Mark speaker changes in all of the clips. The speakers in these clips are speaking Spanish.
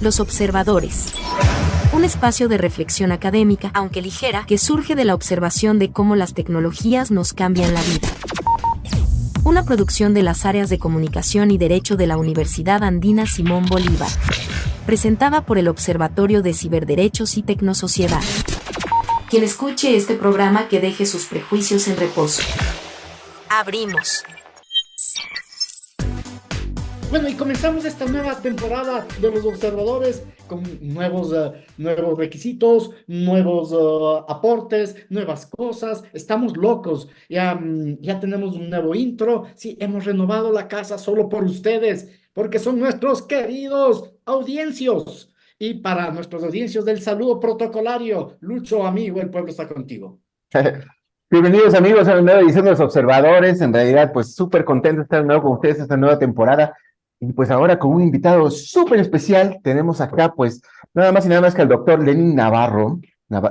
Speaker 1: Los observadores. Un espacio de reflexión académica, aunque ligera, que surge de la observación de cómo las tecnologías nos cambian la vida. Una producción de las áreas de Comunicación y Derecho de la Universidad Andina Simón Bolívar. Presentada por el Observatorio de Ciberderechos y Tecnosociedad. Quien escuche este programa que deje sus prejuicios en reposo. Abrimos.
Speaker 2: Bueno, y comenzamos esta nueva temporada de los observadores con nuevos requisitos, nuevos aportes, nuevas cosas. Estamos locos. Ya tenemos un nuevo intro. Sí, hemos renovado la casa solo por ustedes, porque son nuestros queridos audiencios. Y para nuestros audiencios del saludo protocolario, Lucho, amigo, el pueblo está contigo.
Speaker 3: Bienvenidos amigos a una nueva edición de Los Observadores. En realidad, pues súper contento de estar de nuevo con ustedes esta nueva temporada. Y pues ahora con un invitado súper especial, tenemos acá pues nada más y nada más que al doctor Lenin Navarro,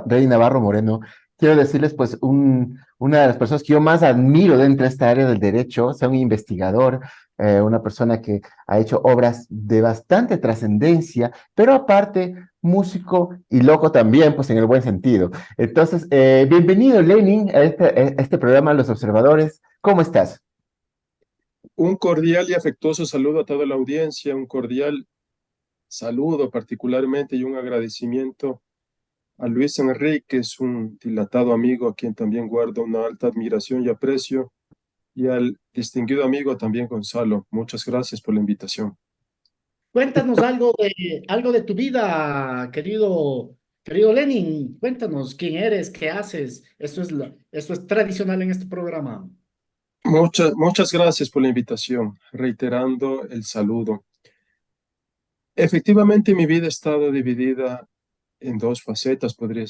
Speaker 3: Lenin Navarro Moreno. Quiero decirles pues una de las personas que yo más admiro dentro de esta área del derecho, sea un investigador, una persona que ha hecho obras de bastante trascendencia, pero aparte músico y loco también, pues en el buen sentido. Entonces, bienvenido Lenin a este programa Los Observadores. ¿Cómo estás?
Speaker 4: Un cordial y afectuoso saludo a toda la audiencia, un cordial saludo particularmente y un agradecimiento a Luis Enríquez, un dilatado amigo a quien también guardo una alta admiración y aprecio, y al distinguido amigo también Gonzalo. Muchas gracias por la invitación.
Speaker 2: Cuéntanos algo de tu vida, querido Lenin. Cuéntanos quién eres, qué haces. Eso es tradicional en este programa.
Speaker 4: Muchas gracias por la invitación, reiterando el saludo. Efectivamente, mi vida ha estado dividida en dos facetas, podría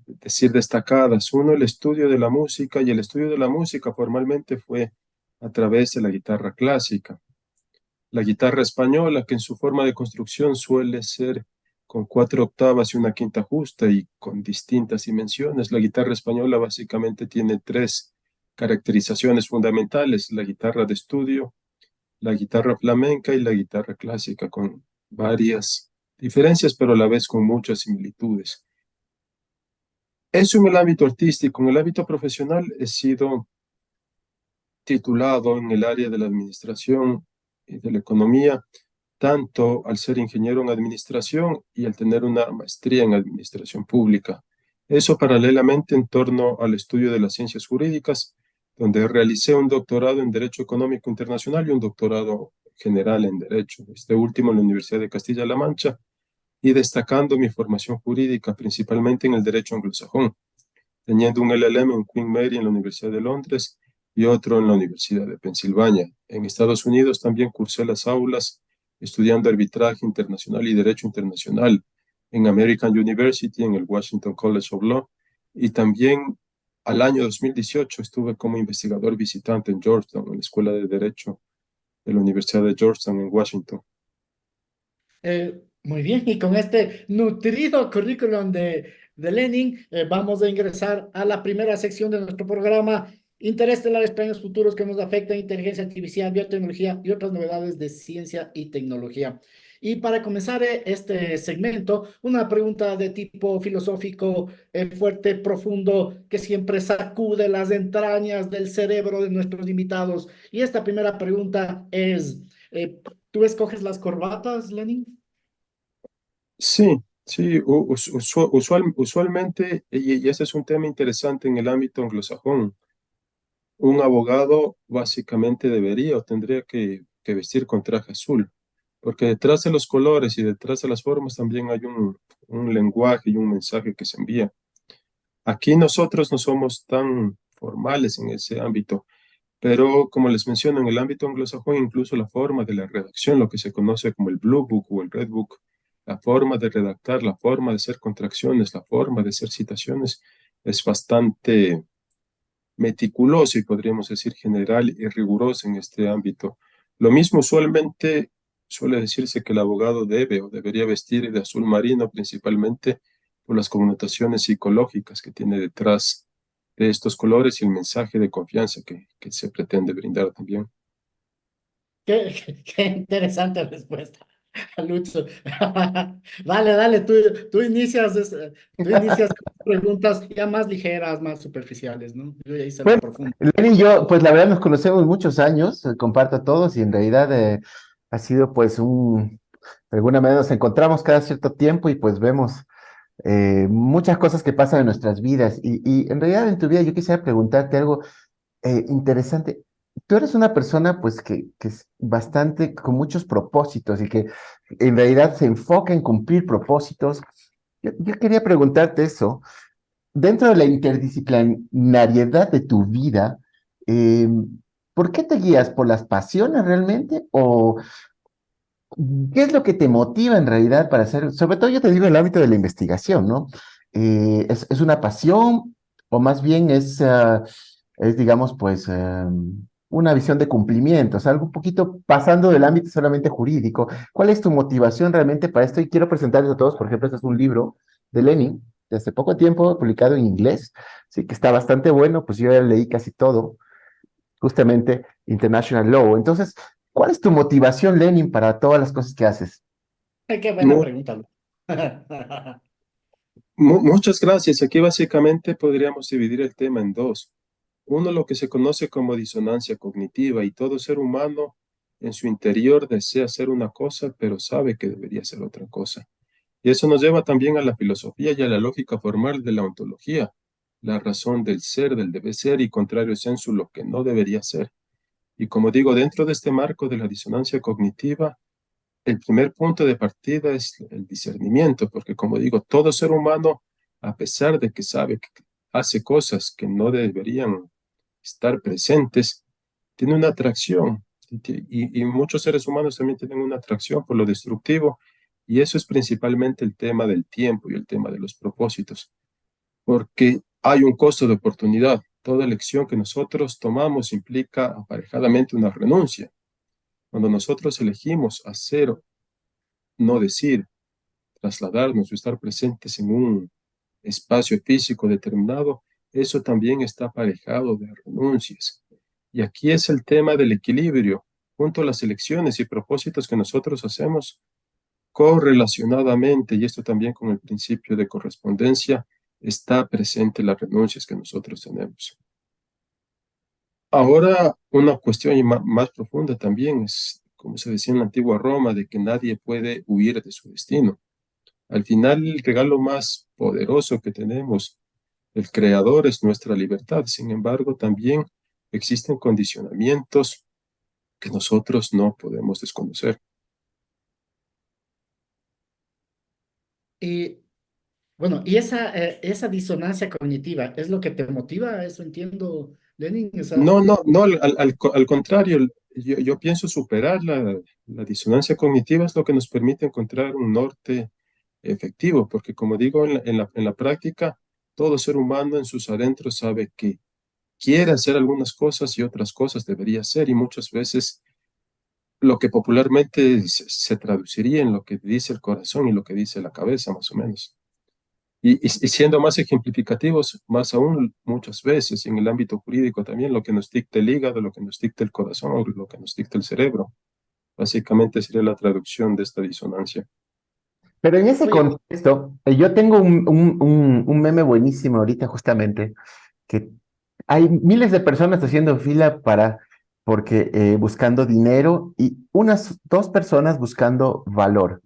Speaker 4: decir destacadas. Uno, el estudio de la música, y el estudio de la música formalmente fue a través de la guitarra clásica. La guitarra española, que en su forma de construcción suele ser con 4 octavas y una quinta justa y con distintas dimensiones. La guitarra española básicamente tiene 3 caracterizaciones fundamentales: la guitarra de estudio, la guitarra flamenca y la guitarra clásica, con varias diferencias, pero a la vez con muchas similitudes. Eso en el ámbito artístico. En el ámbito profesional he sido titulado en el área de la administración y de la economía, tanto al ser ingeniero en administración y al tener una maestría en administración pública. Eso paralelamente en torno al estudio de las ciencias jurídicas, donde realicé un doctorado en Derecho Económico Internacional y un doctorado general en Derecho, este último en la Universidad de Castilla-La Mancha, y destacando mi formación jurídica principalmente en el derecho anglosajón, teniendo un LLM en Queen Mary en la Universidad de Londres y otro en la Universidad de Pensilvania. En Estados Unidos también cursé las aulas estudiando arbitraje internacional y derecho internacional en American University, en el Washington College of Law, y también al año 2018 estuve como investigador visitante en Georgetown, en la Escuela de Derecho de la Universidad de Georgetown en Washington.
Speaker 2: Muy bien, y con este nutrido currículum de Lenin, vamos a ingresar a la primera sección de nuestro programa, Interestelares, Planes Futuros que nos afectan, inteligencia artificial, biotecnología y otras novedades de ciencia y tecnología. Y para comenzar este segmento, una pregunta de tipo filosófico, fuerte, profundo, que siempre sacude las entrañas del cerebro de nuestros invitados. Y esta primera pregunta es, ¿tú escoges las corbatas, Lenin?
Speaker 4: Sí, sí, usualmente, y ese es un tema interesante en el ámbito anglosajón, un abogado básicamente debería o tendría que vestir con traje azul, porque detrás de los colores y detrás de las formas también hay un lenguaje y un mensaje que se envía. Aquí nosotros no somos tan formales en ese ámbito, pero como les menciono, en el ámbito anglosajón, incluso la forma de la redacción, lo que se conoce como el Blue Book o el Red Book, la forma de redactar, la forma de hacer contracciones, la forma de hacer citaciones, es bastante meticuloso y podríamos decir general y riguroso en este ámbito. Lo mismo usualmente suele decirse que el abogado debe o debería vestir de azul marino, principalmente por las connotaciones psicológicas que tiene detrás de estos colores y el mensaje de confianza que se pretende brindar también.
Speaker 2: Qué interesante respuesta. Lucho. Dale, dale, tú inicias, tú inicias con preguntas ya más ligeras, más superficiales, ¿no? Yo ya hice la
Speaker 3: Bueno,
Speaker 2: profunda.
Speaker 3: Lenny y yo, pues la verdad nos conocemos muchos años, comparto a todos y en realidad ha sido pues de alguna manera nos encontramos cada cierto tiempo y pues vemos muchas cosas que pasan en nuestras vidas y en realidad en tu vida yo quisiera preguntarte algo interesante. Tú eres una persona pues que es bastante con muchos propósitos y que en realidad se enfoca en cumplir propósitos. Yo quería preguntarte eso dentro de la interdisciplinariedad de tu vida, eh, ¿por qué te guías? ¿Por las pasiones realmente? ¿O qué es lo que te motiva en realidad para hacer? Sobre todo yo te digo en el ámbito de la investigación, ¿no? ¿Es una pasión o más bien es digamos, pues, una visión de cumplimiento? O sea, algo un poquito pasando del ámbito solamente jurídico. ¿Cuál es tu motivación realmente para esto? Y quiero presentarles a todos, por ejemplo, este es un libro de Lenin, de hace poco tiempo, publicado en inglés, sí, que está bastante bueno, pues yo ya leí casi todo, justamente International Law. Entonces, ¿cuál es tu motivación, Lenin, para todas las cosas que haces?
Speaker 2: Qué buena
Speaker 4: Mu-
Speaker 2: pregunta, Lu.
Speaker 4: Muchas gracias. Aquí básicamente podríamos dividir el tema en dos. Uno, lo que se conoce como disonancia cognitiva, y todo ser humano en su interior desea hacer una cosa, pero sabe que debería ser otra cosa. Y eso nos lleva también a la filosofía y a la lógica formal de la ontología, la razón del ser, del debe ser, y contrario sensu, lo que no debería ser. Y como digo, dentro de este marco de la disonancia cognitiva, el primer punto de partida es el discernimiento, porque como digo, todo ser humano, a pesar de que sabe que hace cosas que no deberían estar presentes, tiene una atracción. Y muchos seres humanos también tienen una atracción por lo destructivo, y eso es principalmente el tema del tiempo y el tema de los propósitos, porque hay un costo de oportunidad. Toda elección que nosotros tomamos implica aparejadamente una renuncia. Cuando nosotros elegimos hacer, no decir, trasladarnos o estar presentes en un espacio físico determinado, eso también está aparejado de renuncias. Y aquí es el tema del equilibrio, junto a las elecciones y propósitos que nosotros hacemos correlacionadamente, y esto también con el principio de correspondencia, está presente las renuncias que nosotros tenemos. Ahora, una cuestión más profunda también es, como se decía en la antigua Roma, de que nadie puede huir de su destino. Al final, el regalo más poderoso que tenemos, el creador, es nuestra libertad. Sin embargo, también existen condicionamientos que nosotros no podemos desconocer.
Speaker 2: Y bueno, y esa disonancia cognitiva es lo que te motiva, eso entiendo, Lenin. O sea,
Speaker 4: No, no, no, al contrario, yo pienso superar la disonancia cognitiva es lo que nos permite encontrar un norte efectivo, porque como digo, en la práctica, todo ser humano en sus adentros sabe que quiere hacer algunas cosas y otras cosas debería hacer, y muchas veces lo que popularmente se traduciría en lo que dice el corazón y lo que dice la cabeza, más o menos. Y siendo más ejemplificativos, más aún muchas veces en el ámbito jurídico también, lo que nos dicta el hígado, lo que nos dicta el corazón o lo que nos dicta el cerebro. Básicamente sería la traducción de esta disonancia.
Speaker 3: Pero en ese
Speaker 2: oye,
Speaker 3: contexto, yo tengo un meme buenísimo ahorita justamente, que hay miles de personas haciendo fila porque buscando dinero y unas dos personas buscando valor.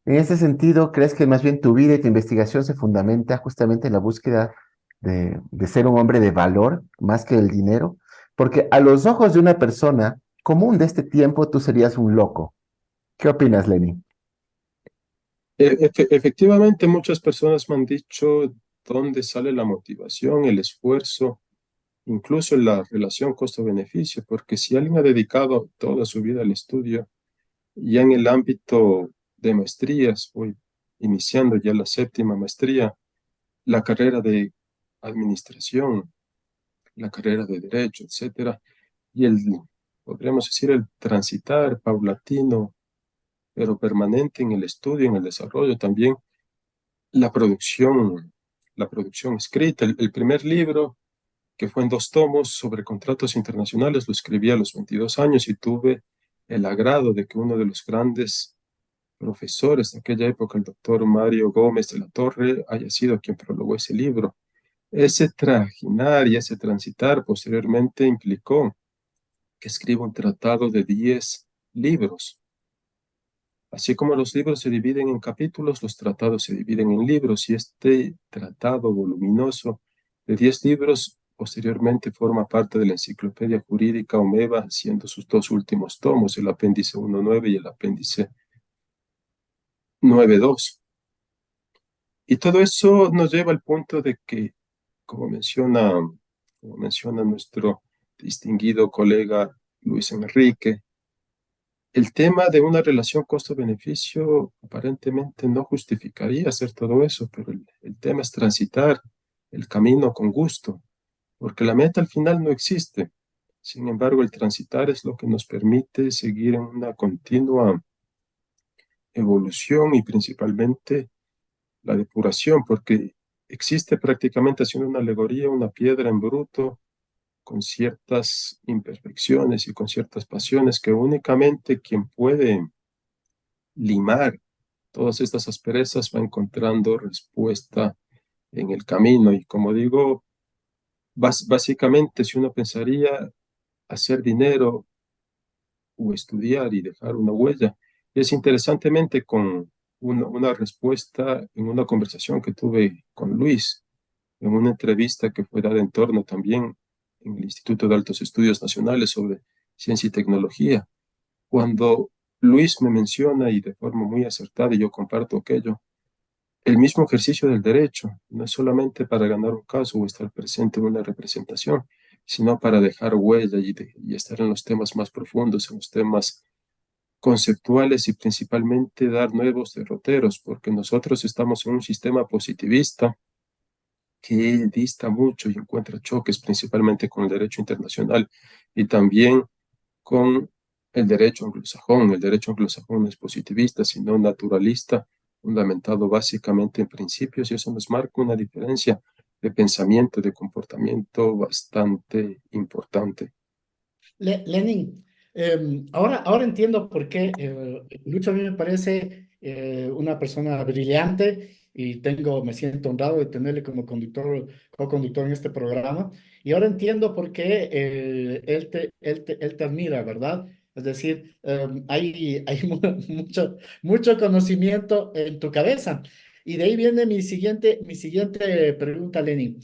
Speaker 3: En ese sentido, ¿crees que más bien tu vida y tu investigación se fundamenta justamente en la búsqueda de ser un hombre de valor más que el dinero? Porque a los ojos de una persona común de este tiempo, tú serías un loco. ¿Qué opinas, Lenny?
Speaker 4: Efectivamente, muchas personas me han dicho dónde sale la motivación, el esfuerzo, incluso la relación costo-beneficio, porque si alguien ha dedicado toda su vida al estudio, ya en el ámbito de maestrías, voy iniciando ya la séptima maestría, la carrera de administración, la carrera de derecho, etcétera, y podríamos decir, el transitar paulatino, pero permanente en el estudio, en el desarrollo, también la producción, la producción escrita. El primer libro, que fue en 2 tomos sobre contratos internacionales, lo escribí a los 22 años y tuve el agrado de que uno de los grandes profesores de aquella época, el doctor Mario Gómez de la Torre, haya sido quien prologó ese libro. Ese trajinar y ese transitar posteriormente implicó que escriba un tratado de 10 libros. Así como los libros se dividen en capítulos, los tratados se dividen en libros, y este tratado voluminoso de 10 libros posteriormente forma parte de la Enciclopedia Jurídica Omeva, siendo sus dos últimos tomos, el apéndice 1.9 y el apéndice 9.2. Y todo eso nos lleva al punto de que, como menciona nuestro distinguido colega Luis Enrique, el tema de una relación costo-beneficio aparentemente no justificaría hacer todo eso, pero el tema es transitar el camino con gusto, porque la meta al final no existe. Sin embargo, el transitar es lo que nos permite seguir en una continua evolución y principalmente la depuración, porque existe prácticamente, haciendo una alegoría, una piedra en bruto con ciertas imperfecciones y con ciertas pasiones que únicamente quien puede limar todas estas asperezas va encontrando respuesta en el camino. Y como digo, básicamente si uno pensaría hacer dinero o estudiar y dejar una huella, es interesantemente con una respuesta en una conversación que tuve con Luis, en una entrevista que fue dada en torno también en el Instituto de Altos Estudios Nacionales sobre Ciencia y Tecnología, cuando Luis me menciona, y de forma muy acertada, y yo comparto aquello, el mismo ejercicio del derecho no es solamente para ganar un caso o estar presente en una representación, sino para dejar huella y estar en los temas más profundos, en los temas conceptuales y principalmente dar nuevos derroteros, porque nosotros estamos en un sistema positivista que dista mucho y encuentra choques principalmente con el derecho internacional y también con el derecho anglosajón. El derecho anglosajón no es positivista, sino naturalista, fundamentado básicamente en principios, y eso nos marca una diferencia de pensamiento, de comportamiento bastante importante.
Speaker 2: Lenin, ahora entiendo por qué Lucho a mí me parece una persona brillante y me siento honrado de tenerle como conductor, co-conductor en este programa. Y ahora entiendo por qué él te admira, ¿verdad? Es decir, hay mucho conocimiento en tu cabeza. Y de ahí viene mi siguiente pregunta, Lenin.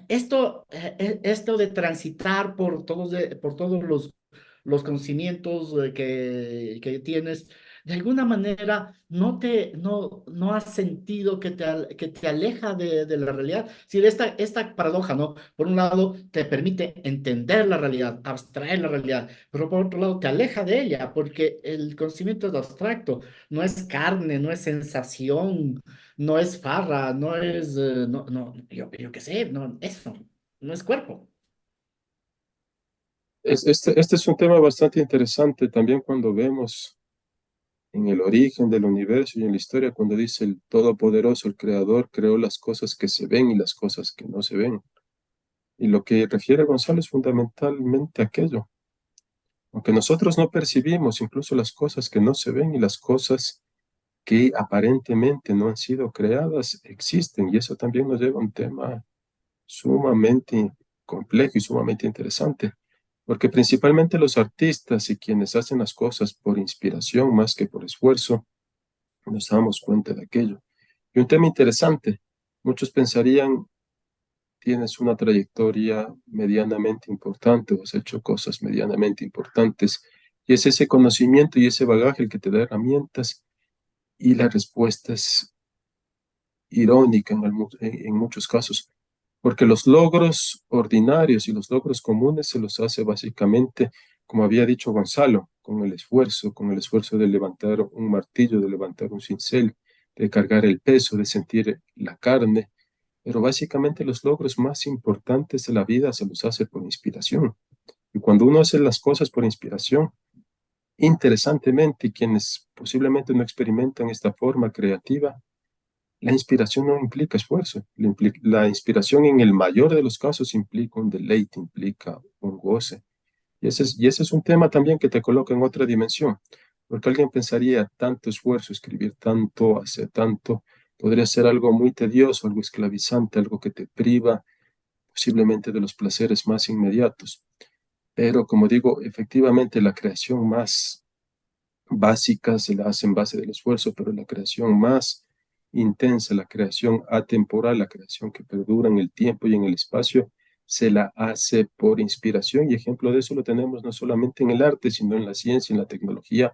Speaker 2: Esto de transitar por todos los conocimientos que tienes, de alguna manera no has sentido que te aleja de la realidad. Si esta paradoja, ¿no? Por un lado, te permite entender la realidad, abstraer la realidad, pero por otro lado, te aleja de ella, porque el conocimiento es abstracto, no es carne, no es sensación, no es farra, no es, yo qué sé, no, eso, no es cuerpo.
Speaker 4: Este es un tema bastante interesante también cuando vemos en el origen del universo y en la historia, cuando dice el Todopoderoso, el Creador, creó las cosas que se ven y las cosas que no se ven. Y lo que refiere Gonzalo es fundamentalmente aquello. Aunque nosotros no percibimos incluso las cosas que no se ven y las cosas que aparentemente no han sido creadas, existen. Y eso también nos lleva a un tema sumamente complejo y sumamente interesante. Porque principalmente los artistas y quienes hacen las cosas por inspiración más que por esfuerzo, nos damos cuenta de aquello. Y un tema interesante, muchos pensarían, tienes una trayectoria medianamente importante o has hecho cosas medianamente importantes, y es ese conocimiento y ese bagaje el que te da herramientas, y la respuesta es irónica en muchos casos, porque los logros ordinarios y los logros comunes se los hace básicamente, como había dicho Gonzalo, con el esfuerzo de levantar un martillo, de levantar un cincel, de cargar el peso, de sentir la carne, pero básicamente los logros más importantes de la vida se los hace por inspiración. Y cuando uno hace las cosas por inspiración, interesantemente, quienes posiblemente no experimentan esta forma creativa, la inspiración no implica esfuerzo. La inspiración en el mayor de los casos implica un deleite, implica un goce. Y ese es un tema también que te coloca en otra dimensión. porque alguien pensaría, tanto esfuerzo, escribir tanto, hacer tanto, podría ser algo muy tedioso, algo esclavizante, algo que te priva posiblemente de los placeres más inmediatos. Pero como digo, efectivamente la creación más básica se la hace en base del esfuerzo, pero la creación más intensa, la creación atemporal, la creación que perdura en el tiempo y en el espacio, se la hace por inspiración, y ejemplo de eso lo tenemos no solamente en el arte, sino en la ciencia, en la tecnología,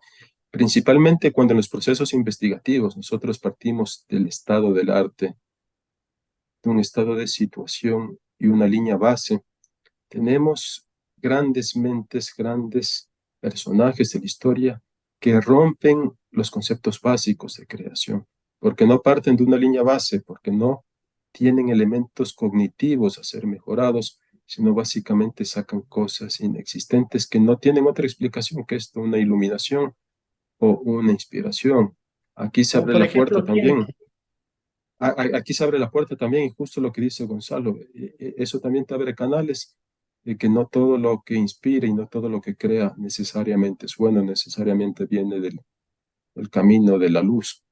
Speaker 4: principalmente cuando en los procesos investigativos nosotros partimos del estado del arte, de un estado de situación y una línea base. Tenemos grandes mentes, grandes personajes de la historia que rompen los conceptos básicos de creación, porque no parten de una línea base, porque no tienen elementos cognitivos a ser mejorados, sino básicamente sacan cosas inexistentes que no tienen otra explicación que esto, una iluminación o una inspiración. Aquí se
Speaker 2: Como
Speaker 4: abre
Speaker 2: por
Speaker 4: la puerta
Speaker 2: ejemplo, ¿quién?
Speaker 4: también. Aquí se abre la puerta también, y justo lo que dice Gonzalo, eso también te abre canales, de que no todo lo que inspira y no todo lo que crea necesariamente es bueno, necesariamente viene del camino de la luz.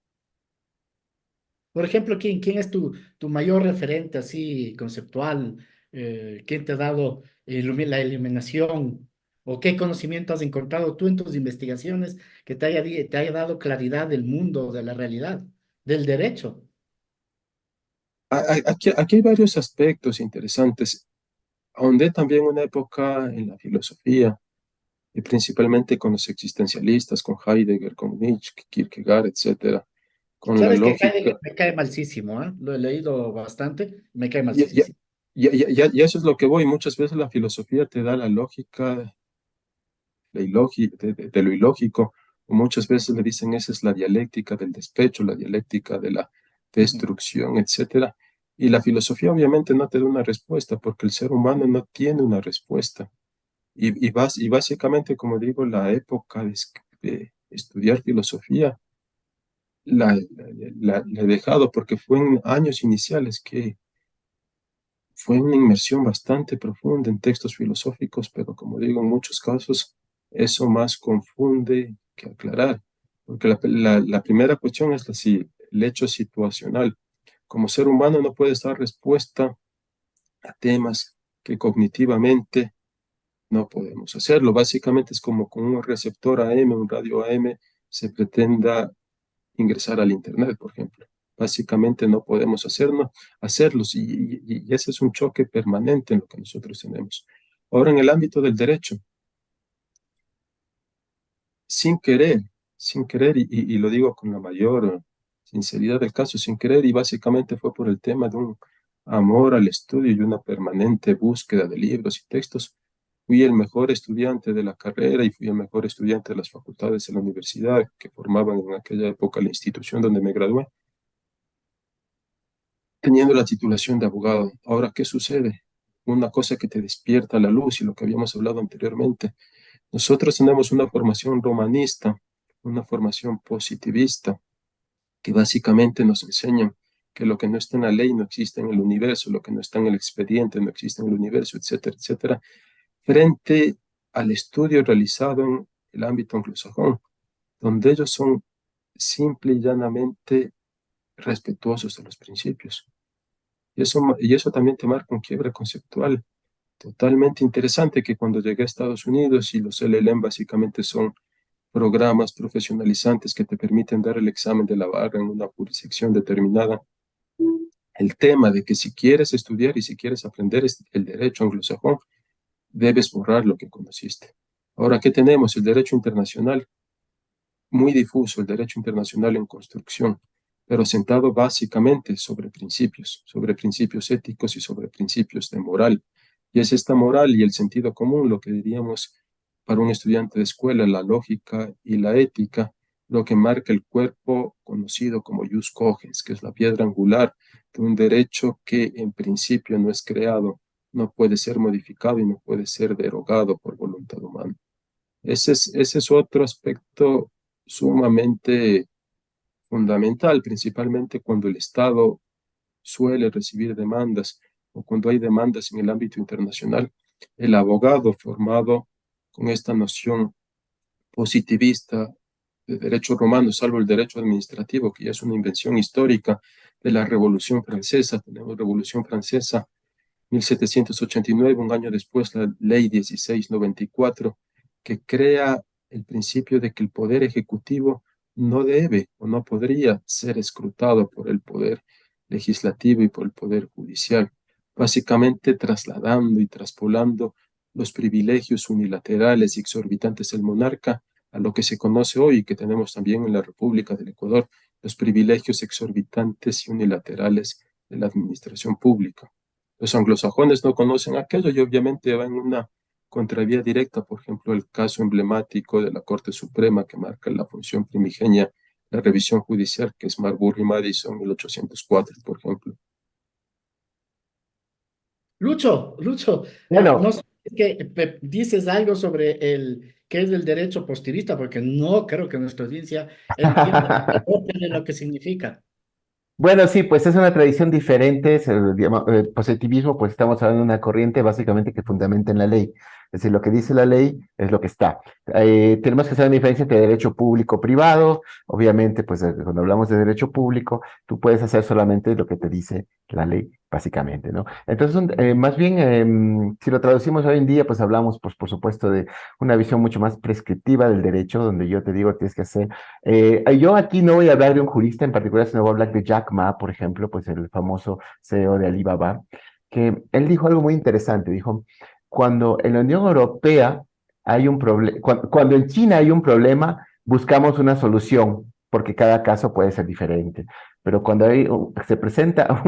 Speaker 2: Por ejemplo, ¿quién es tu mayor referente así conceptual? ¿Quién te ha dado la iluminación? ¿O qué conocimiento has encontrado tú en tus investigaciones que te haya dado claridad del mundo, de la realidad, del derecho?
Speaker 4: Aquí hay varios aspectos interesantes. Ahondé también una época en la filosofía, y principalmente con los existencialistas, con Heidegger, con Nietzsche, Kierkegaard, etcétera, con la
Speaker 2: Sabes que Heidegger
Speaker 4: lógica.
Speaker 2: me cae malísimo, ¿eh? Lo he leído bastante, me cae
Speaker 4: Y, y,
Speaker 2: malísimo.
Speaker 4: y eso es lo que voy. Muchas veces la filosofía te da la lógica de lo ilógico, o muchas veces le dicen esa es la dialéctica del despecho, la dialéctica de la
Speaker 2: Ujú.
Speaker 4: destrucción, etcétera. Y la filosofía obviamente no te da una respuesta, porque el ser humano no tiene una respuesta. Y básicamente, como digo, la época de estudiar filosofía la he dejado, porque fue en años iniciales que fue una inmersión bastante profunda en textos filosóficos, pero como digo, en muchos casos eso más confunde que aclarar, porque la primera cuestión es el hecho situacional. Como ser humano no puedes dar respuesta a temas que cognitivamente no podemos hacerlo. Básicamente es como con un receptor AM, un radio AM, se pretenda ingresar al Internet, por ejemplo. Básicamente no podemos hacerlos, y ese es un choque permanente en lo que nosotros tenemos. Ahora, en el ámbito del derecho, sin querer, sin querer, y lo digo con la mayor sinceridad del caso, sin querer, y básicamente fue por el tema de un amor al estudio y una permanente búsqueda de libros y textos. Fui el mejor estudiante de la carrera y fui el mejor estudiante de las facultades de la universidad que formaban en aquella época la institución donde me gradué, teniendo la titulación de abogado. Ahora, ¿qué sucede? Una cosa que te despierta la luz, y lo que habíamos hablado anteriormente. Nosotros tenemos una formación romanista, una formación positivista, que básicamente nos enseñan que lo que no está en la ley no existe en el universo, lo que no está en el expediente no existe en el universo, etcétera, etcétera, frente al estudio realizado en el ámbito anglosajón, donde ellos son simple y llanamente respetuosos de los principios. Y eso también te marca un quiebre conceptual totalmente interesante, que cuando llegué a Estados Unidos, y los LLM básicamente son programas profesionalizantes que te permiten dar el examen de la barra en una jurisdicción determinada, el tema de que si quieres estudiar y si quieres aprender el derecho anglosajón, debes borrar lo que conociste. Ahora, ¿qué tenemos? El derecho internacional, muy difuso, el derecho internacional en construcción, pero sentado básicamente sobre principios éticos y sobre principios de moral. Y es esta moral y el sentido común lo que diríamos para un estudiante de escuela, la lógica y la ética, lo que marca el cuerpo conocido como jus cogens, que es la piedra angular de un derecho que en principio no es creado, no puede ser modificado y no puede ser derogado por voluntad humana. Ese es otro aspecto sumamente fundamental, principalmente cuando el Estado suele recibir demandas o cuando hay demandas en el ámbito internacional. El abogado formado con esta noción positivista de derecho romano, salvo el derecho administrativo, que ya es una invención histórica de la Revolución Francesa. Tenemos Revolución Francesa 1789, un año después la Ley 1694, que crea el principio de que el poder ejecutivo no debe o no podría ser escrutado por el poder legislativo y por el poder judicial, básicamente trasladando y traspolando los privilegios unilaterales y exorbitantes del monarca a lo que se conoce hoy y que tenemos también en la República del Ecuador, los privilegios exorbitantes y unilaterales de la administración pública. Los anglosajones no conocen aquello y obviamente van en una contravía directa, por ejemplo, el caso emblemático de la Corte Suprema que marca la función primigenia, la revisión judicial, que es Marbury-Madison 1804, por ejemplo.
Speaker 2: Lucho,
Speaker 3: Bueno,
Speaker 2: no sé si es que dices algo sobre qué es el derecho positivista, porque no creo que nuestra audiencia entienda de lo que significa.
Speaker 3: bueno, sí, pues es una tradición diferente. El positivismo, pues estamos hablando de una corriente básicamente que fundamenta en la ley. Es decir, lo que dice la ley es lo que está. Tenemos que hacer una diferencia entre derecho público-privado. Obviamente, pues cuando hablamos de derecho público, tú puedes hacer solamente lo que te dice la ley, básicamente, ¿no? Entonces, más bien, si lo traducimos hoy en día, pues hablamos, pues por supuesto, de una visión mucho más prescriptiva del derecho, donde yo te digo, tienes que hacer yo aquí no voy a hablar de un jurista en particular, sino voy a hablar de Jack Ma, por ejemplo, pues el famoso CEO de Alibaba, que él dijo algo muy interesante. Dijo, cuando en la Unión Europea hay un problema, cuando en China hay un problema, buscamos una solución, porque cada caso puede ser diferente. Pero cuando se presenta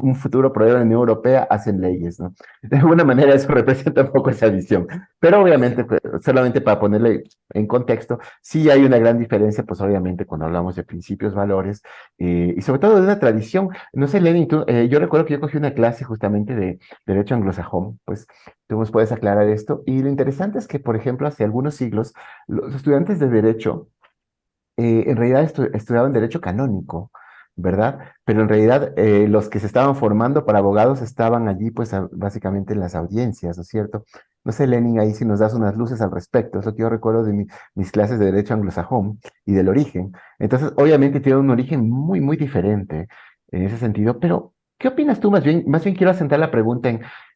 Speaker 3: un futuro problema en la Unión Europea, hacen leyes, ¿no? De alguna manera eso representa un poco esa visión. Pero obviamente, pues, solamente para ponerle en contexto, sí hay una gran diferencia, pues obviamente cuando hablamos de principios, valores y sobre todo de una tradición. No sé, Lenin, yo recuerdo que yo cogí una clase justamente de derecho anglosajón, pues tú nos puedes aclarar esto. Y lo interesante es que, por ejemplo, hace algunos siglos, los estudiantes de derecho en realidad estudiaban derecho canónico, ¿verdad? Pero en realidad los que se estaban formando para abogados estaban allí, pues básicamente en las audiencias, ¿no es cierto? No sé, Lenin, ahí si nos das unas luces al respecto. Es lo que yo recuerdo de mis clases de derecho anglosajón y del origen. Entonces, obviamente tiene un origen muy, muy diferente en ese sentido, pero ¿qué opinas tú? Más bien quiero asentar la pregunta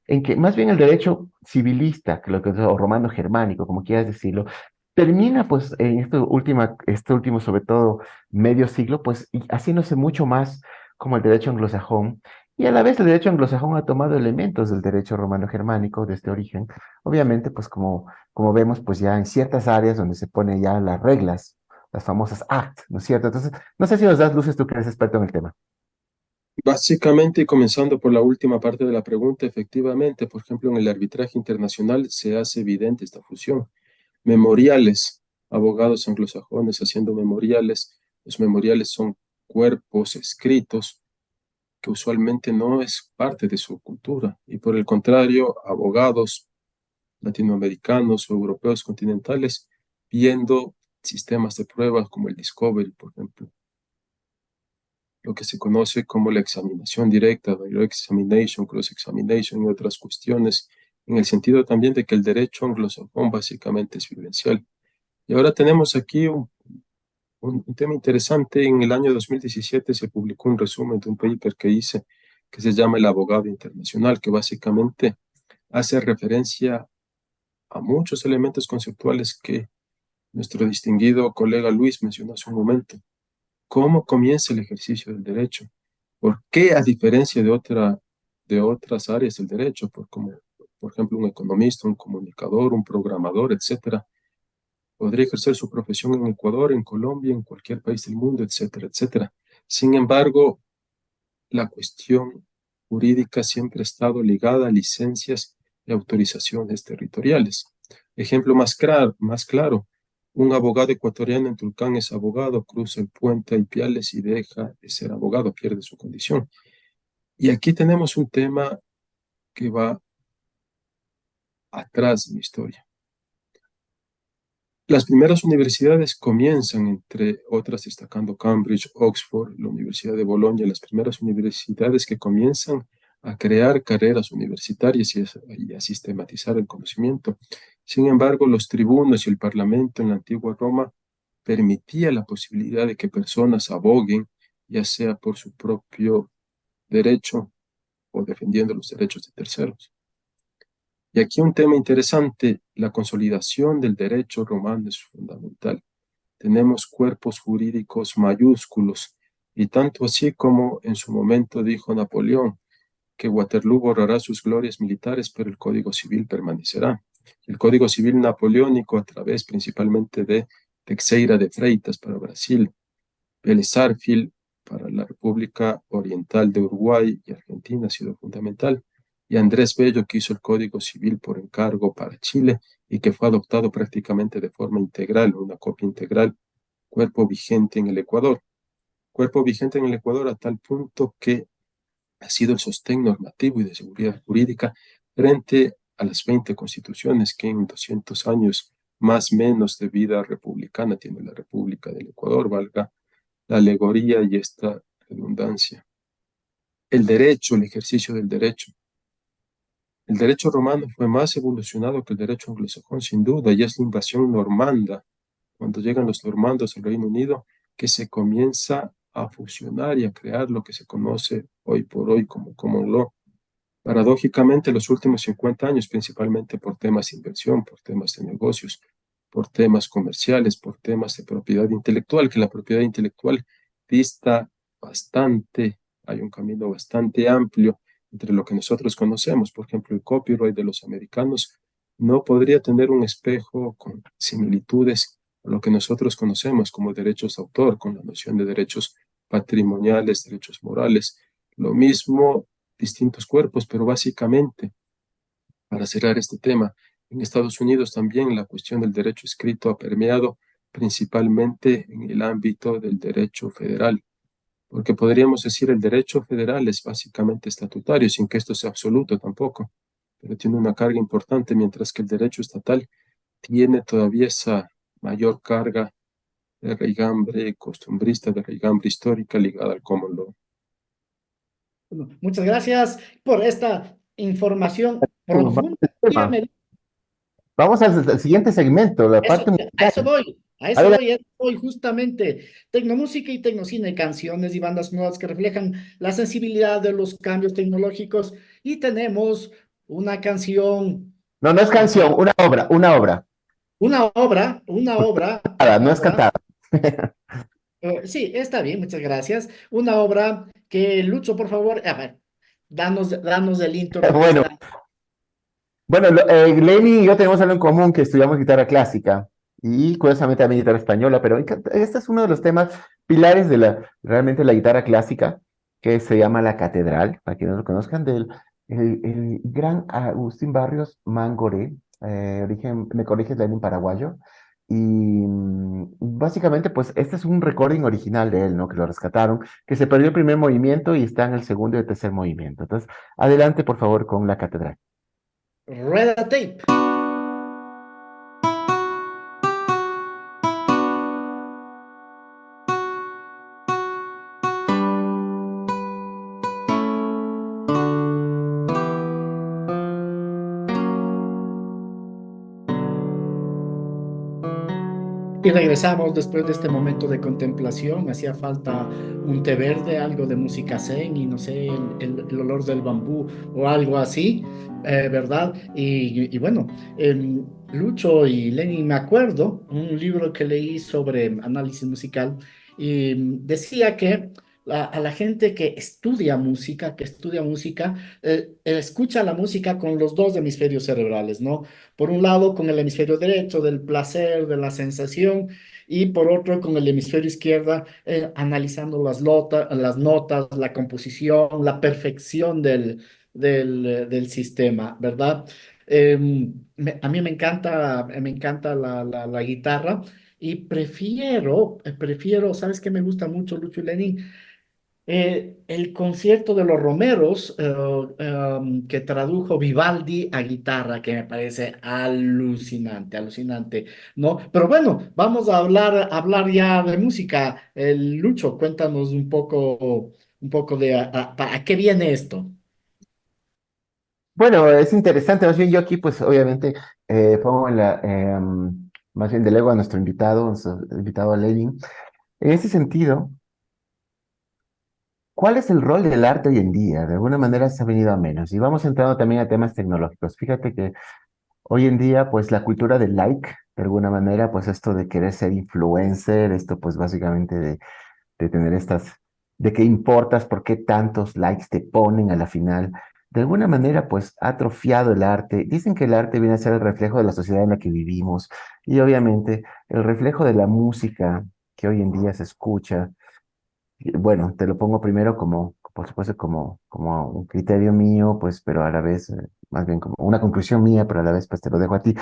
Speaker 3: en que más bien el derecho civilista, que lo que es, o romano germánico, como quieras decirlo, termina pues en este último, sobre todo medio siglo, pues y haciéndose mucho más como el derecho anglosajón, y a la vez el derecho anglosajón ha tomado elementos del derecho romano-germánico de este origen, obviamente pues como vemos pues ya en ciertas áreas donde se ponen ya las reglas, las famosas Act, ¿no es cierto? Entonces, no sé si nos das luces tú que eres experto en el tema.
Speaker 4: Básicamente, y comenzando por la última parte de la pregunta, efectivamente, por ejemplo, en el arbitraje internacional se hace evidente esta fusión. Memoriales, abogados anglosajones haciendo memoriales. Los memoriales son cuerpos escritos que usualmente no es parte de su cultura. Y por el contrario, abogados latinoamericanos o europeos continentales viendo sistemas de pruebas como el Discovery, por ejemplo, lo que se conoce como la examinación directa, direct examination, cross examination y otras cuestiones, en el sentido también de que el derecho anglosajón básicamente es vivencial. Y ahora tenemos aquí un tema interesante. En el año 2017 se publicó un resumen de un paper que hice que se llama El abogado internacional, que básicamente hace referencia a muchos elementos conceptuales que nuestro distinguido colega Luis mencionó hace un momento. ¿Cómo comienza el ejercicio del derecho? ¿Por qué, a diferencia de otras áreas del derecho, por ejemplo, un economista, un comunicador, un programador, etcétera, podría ejercer su profesión en Ecuador, en Colombia, en cualquier país del mundo, etcétera, etcétera? Sin embargo, la cuestión jurídica siempre ha estado ligada a licencias y autorizaciones territoriales. Ejemplo más claro, un abogado ecuatoriano en Tulcán es abogado, cruza el puente a Ipiales y deja de ser abogado, pierde su condición. Y aquí tenemos un tema que va atrás en la historia. Las primeras universidades comienzan, entre otras, destacando Cambridge, Oxford, la Universidad de Bolonia, las primeras universidades que comienzan a crear carreras universitarias y a sistematizar el conocimiento. Sin embargo, los tribunos y el parlamento en la antigua Roma permitía la posibilidad de que personas aboguen, ya sea por su propio derecho o defendiendo los derechos de terceros. Y aquí un tema interesante, la consolidación del derecho romano es fundamental. Tenemos cuerpos jurídicos mayúsculos, y tanto así como en su momento dijo Napoleón, que Waterloo borrará sus glorias militares, pero el Código Civil permanecerá. El Código Civil napoleónico, a través principalmente de Teixeira de Freitas para Brasil, Vélez Sarsfield para la República Oriental de Uruguay y Argentina, ha sido fundamental, y Andrés Bello, que hizo el Código Civil por encargo para Chile y que fue adoptado prácticamente de forma integral, una copia integral, cuerpo vigente en el Ecuador. Cuerpo vigente en el Ecuador a tal punto que ha sido el sostén normativo y de seguridad jurídica frente a las 20 constituciones que en 200 años más menos de vida republicana tiene la República del Ecuador, valga la alegoría y esta redundancia. El derecho, el ejercicio del derecho. El derecho romano fue más evolucionado que el derecho anglosajón, sin duda, y es la invasión normanda, cuando llegan los normandos al Reino Unido, que se comienza a fusionar y a crear lo que se conoce hoy por hoy como common law. Paradójicamente, los últimos 50 años, principalmente por temas de inversión, por temas de negocios, por temas comerciales, por temas de propiedad intelectual, que la propiedad intelectual dista bastante, hay un camino bastante amplio entre lo que nosotros conocemos. Por ejemplo, el copyright de los americanos no podría tener un espejo con similitudes a lo que nosotros conocemos como derechos de autor, con la noción de derechos patrimoniales, derechos morales. Lo mismo, distintos cuerpos, pero básicamente, para cerrar este tema, en Estados Unidos también la cuestión del derecho escrito ha permeado principalmente en el ámbito del derecho federal, porque podríamos decir el derecho federal es básicamente estatutario, sin que esto sea absoluto tampoco, pero tiene una carga importante, mientras que el derecho estatal tiene todavía esa mayor carga de raigambre costumbrista, de raigambre histórica ligada al common law.
Speaker 2: Bueno, muchas gracias por esta información
Speaker 3: Vamos
Speaker 2: profunda.
Speaker 3: al tema.
Speaker 2: Dígame,
Speaker 3: Vamos al siguiente segmento, la
Speaker 2: eso,
Speaker 3: parte
Speaker 2: a eso
Speaker 3: musical.
Speaker 2: voy,
Speaker 3: Adelante.
Speaker 2: a eso voy justamente. Tecnomúsica y tecnocine, canciones y bandas nuevas que reflejan la sensibilidad de los cambios tecnológicos. Y tenemos una canción,
Speaker 3: No, no es canción, una obra, una obra.
Speaker 2: una obra,
Speaker 3: Nada, no es cantada.
Speaker 2: sí, está bien, muchas gracias. Una obra que Lucho, por favor, a ver, danos el intro de
Speaker 3: Bueno,
Speaker 2: esta.
Speaker 3: bueno, Lenny y yo tenemos algo en común, que estudiamos guitarra clásica y curiosamente también guitarra española, pero este es uno de los temas pilares de realmente la guitarra clásica, que se llama La Catedral, para quienes no lo conozcan, del el gran Agustín Barrios Mangoré, origen, me corriges, Lenin paraguayo, y básicamente pues este es un recording original de él, ¿no? Que lo rescataron, que se perdió el primer movimiento y está en el segundo y el tercer movimiento. Entonces, adelante por favor con La Catedral.
Speaker 2: Rueda tape. Y regresamos después de este momento de contemplación. Hacía falta un té verde, algo de música zen y no sé, el olor del bambú o algo así, ¿verdad? Y bueno, Lucho y Lenny, me acuerdo un libro que leí sobre análisis musical y decía que a la gente que estudia música, escucha la música con los dos hemisferios cerebrales, ¿no? Por un lado, con el hemisferio derecho del placer, de la sensación, y por otro, con el hemisferio izquierda, analizando las notas, la composición, la perfección del sistema, ¿verdad? A mí me encanta la guitarra y prefiero, ¿sabes qué me gusta mucho, Lucho y Lenin? El concierto de los Romeros que tradujo Vivaldi a guitarra, que me parece alucinante, alucinante, ¿no? Pero bueno, vamos a hablar ya de música. Lucho, cuéntanos un poco de a qué viene esto.
Speaker 3: Bueno, es interesante, más bien yo aquí pues obviamente pongo en más bien delego a nuestro invitado a Lenin. En ese sentido, ¿cuál es el rol del arte hoy en día? De alguna manera se ha venido a menos. Y vamos entrando también a temas tecnológicos. Fíjate que hoy en día, pues la cultura del like, de alguna manera, pues esto de querer ser influencer, esto pues básicamente de tener de qué importas, por qué tantos likes te ponen a la final, de alguna manera pues ha atrofiado el arte. Dicen que el arte viene a ser el reflejo de la sociedad en la que vivimos y obviamente el reflejo de la música que hoy en día se escucha. Y, bueno, te lo pongo primero como, por supuesto, como un criterio mío, pues, pero a la vez, más bien como una conclusión mía, pero a la vez, pues te lo dejo a ti.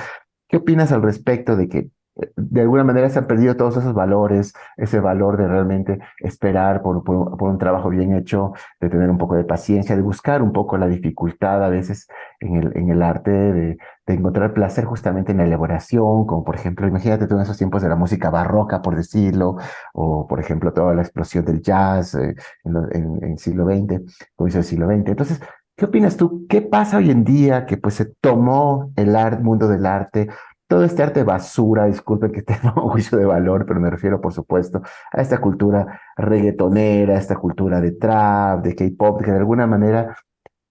Speaker 3: ¿Qué opinas al respecto de que de alguna manera se han perdido todos esos valores, ese valor de realmente esperar por un trabajo bien hecho, de tener un poco de paciencia, de buscar un poco la dificultad a veces en el arte, de encontrar placer justamente en la elaboración, como por ejemplo, imagínate tú en esos tiempos de la música barroca, por decirlo, o por ejemplo toda la explosión del jazz en siglo XX, comienzo del siglo XX. Entonces, ¿qué opinas tú? ¿Qué pasa hoy en día que pues se tomó mundo del arte, todo este arte basura, disculpen que tenga un juicio de valor, pero me refiero, por supuesto, a esta cultura reggaetonera, a esta cultura de trap, de K-pop, que de alguna manera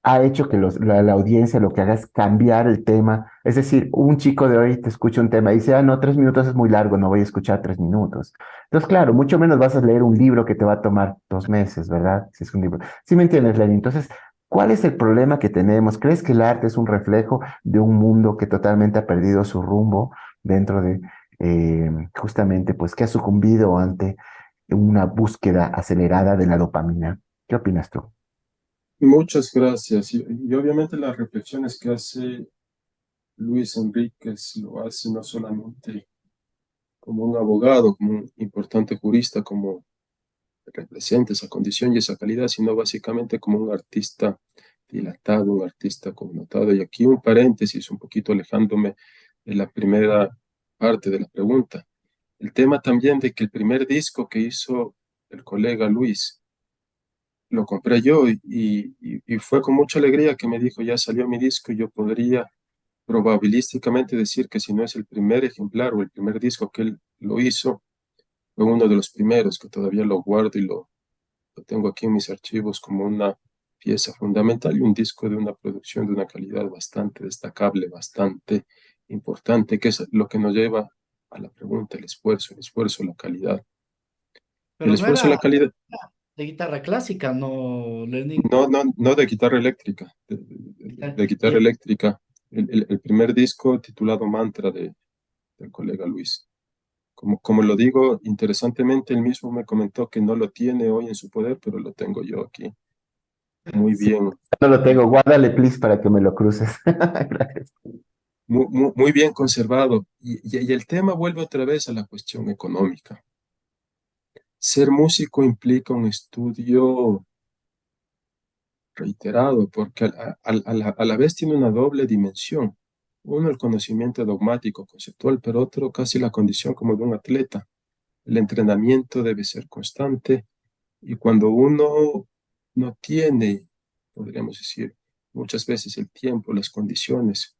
Speaker 3: ha hecho que la audiencia lo que haga es cambiar el tema? Es decir, un chico de hoy te escucha un tema y dice, ah, no, 3 minutos es muy largo, no voy a escuchar 3 minutos. Entonces, claro, mucho menos vas a leer un libro que te va a tomar 2 meses, ¿verdad? Si es un libro. ¿Sí me entiendes, Lenny? Entonces, ¿cuál es el problema que tenemos? ¿Crees que el arte es un reflejo de un mundo que totalmente ha perdido su rumbo dentro de, justamente, pues, que ha sucumbido ante una búsqueda acelerada de la dopamina? ¿Qué opinas tú?
Speaker 4: Muchas gracias. Y obviamente las reflexiones que hace Luis Enríquez lo hace no solamente como un abogado, como un importante jurista, como representa esa condición y esa calidad, sino básicamente como un artista dilatado, un artista connotado. Y aquí un paréntesis, un poquito alejándome de la primera parte de la pregunta. El tema también de que el primer disco que hizo el colega Luis, lo compré yo y fue con mucha alegría que me dijo, ya salió mi disco y yo podría probabilísticamente decir que si no es el primer ejemplar o el primer disco que él lo hizo, fue uno de los primeros que todavía lo guardo y lo tengo aquí en mis archivos como una pieza fundamental y un disco de una producción de una calidad bastante destacable, bastante importante, que es lo que nos lleva a la pregunta, el esfuerzo, la calidad. El
Speaker 2: Pero no
Speaker 4: esfuerzo y la
Speaker 2: era
Speaker 4: calidad,
Speaker 2: de guitarra clásica, no, Lenin.
Speaker 4: no de guitarra eléctrica, de guitarra eléctrica. El primer disco titulado Mantra del colega Luis. Como lo digo, interesantemente, él mismo me comentó que no lo tiene hoy en su poder, pero lo tengo yo aquí. Muy
Speaker 3: Sí,
Speaker 4: bien,
Speaker 3: no lo tengo, guárdale, please, para que me lo cruces. Gracias.
Speaker 4: muy bien conservado. Y el tema vuelve otra vez a la cuestión económica. Ser músico implica un estudio reiterado, porque a la vez tiene una doble dimensión. Uno, el conocimiento dogmático, conceptual, pero otro, casi la condición como de un atleta. El entrenamiento debe ser constante y cuando uno no tiene, podríamos decir, muchas veces el tiempo, las condiciones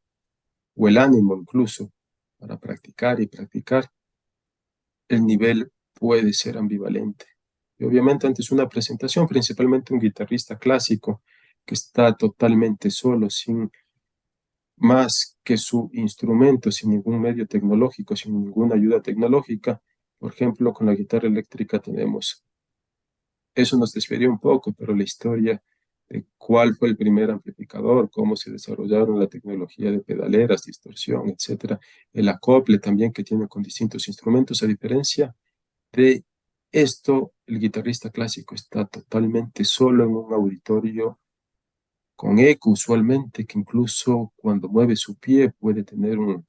Speaker 4: o el ánimo incluso para practicar y practicar, el nivel puede ser ambivalente. Y obviamente antes una presentación, principalmente un guitarrista clásico que está totalmente solo, sin más que su instrumento, sin ningún medio tecnológico, sin ninguna ayuda tecnológica. Por ejemplo, con la guitarra eléctrica tenemos, eso nos desviaría un poco, pero la historia de cuál fue el primer amplificador, cómo se desarrollaron la tecnología de pedaleras, distorsión, etcétera, el acople también que tiene con distintos instrumentos, a diferencia de esto, el guitarrista clásico está totalmente solo en un auditorio con eco usualmente, que incluso cuando mueve su pie puede tener un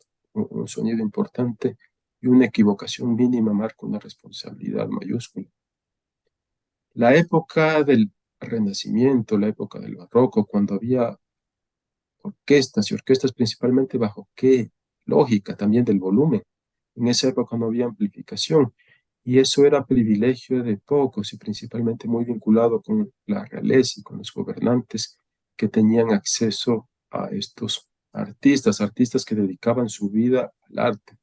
Speaker 4: sonido importante y una equivocación mínima marca una responsabilidad mayúscula. La época del Renacimiento, la época del Barroco, cuando había orquestas y orquestas principalmente bajo qué lógica también del volumen. En esa época no había amplificación y eso era privilegio de pocos y principalmente muy vinculado con la realeza y con los gobernantes que tenían acceso a estos artistas, artistas que dedicaban su vida al arte.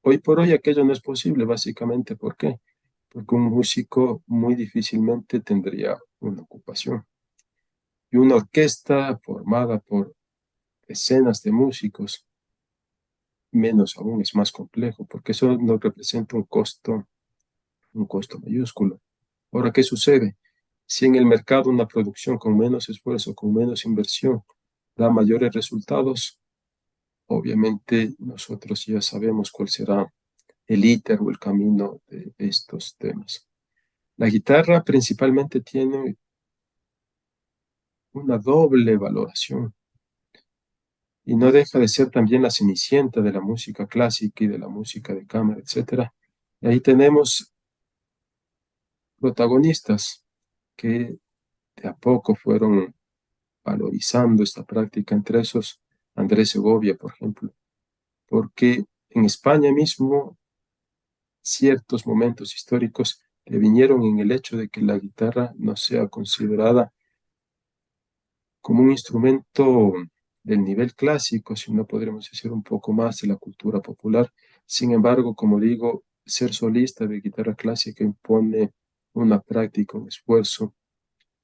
Speaker 4: Hoy por hoy aquello no es posible, básicamente. ¿Por qué? Porque un músico muy difícilmente tendría una ocupación. Y una orquesta formada por decenas de músicos, menos aún, es más complejo, porque eso nos representa un costo mayúsculo. Ahora, ¿qué sucede? Si en el mercado una producción con menos esfuerzo, con menos inversión, da mayores resultados, obviamente nosotros ya sabemos cuál será el íter o el camino de estos temas. La guitarra principalmente tiene una doble valoración y no deja de ser también la cenicienta de la música clásica y de la música de cámara, etcétera. Y ahí tenemos protagonistas que de a poco fueron valorizando esta práctica, entre esos Andrés Segovia, por ejemplo, porque en España mismo ciertos momentos históricos le vinieron en el hecho de que la guitarra no sea considerada como un instrumento del nivel clásico, si no podríamos decir un poco más de la cultura popular. Sin embargo, como digo, ser solista de guitarra clásica impone una práctica, un esfuerzo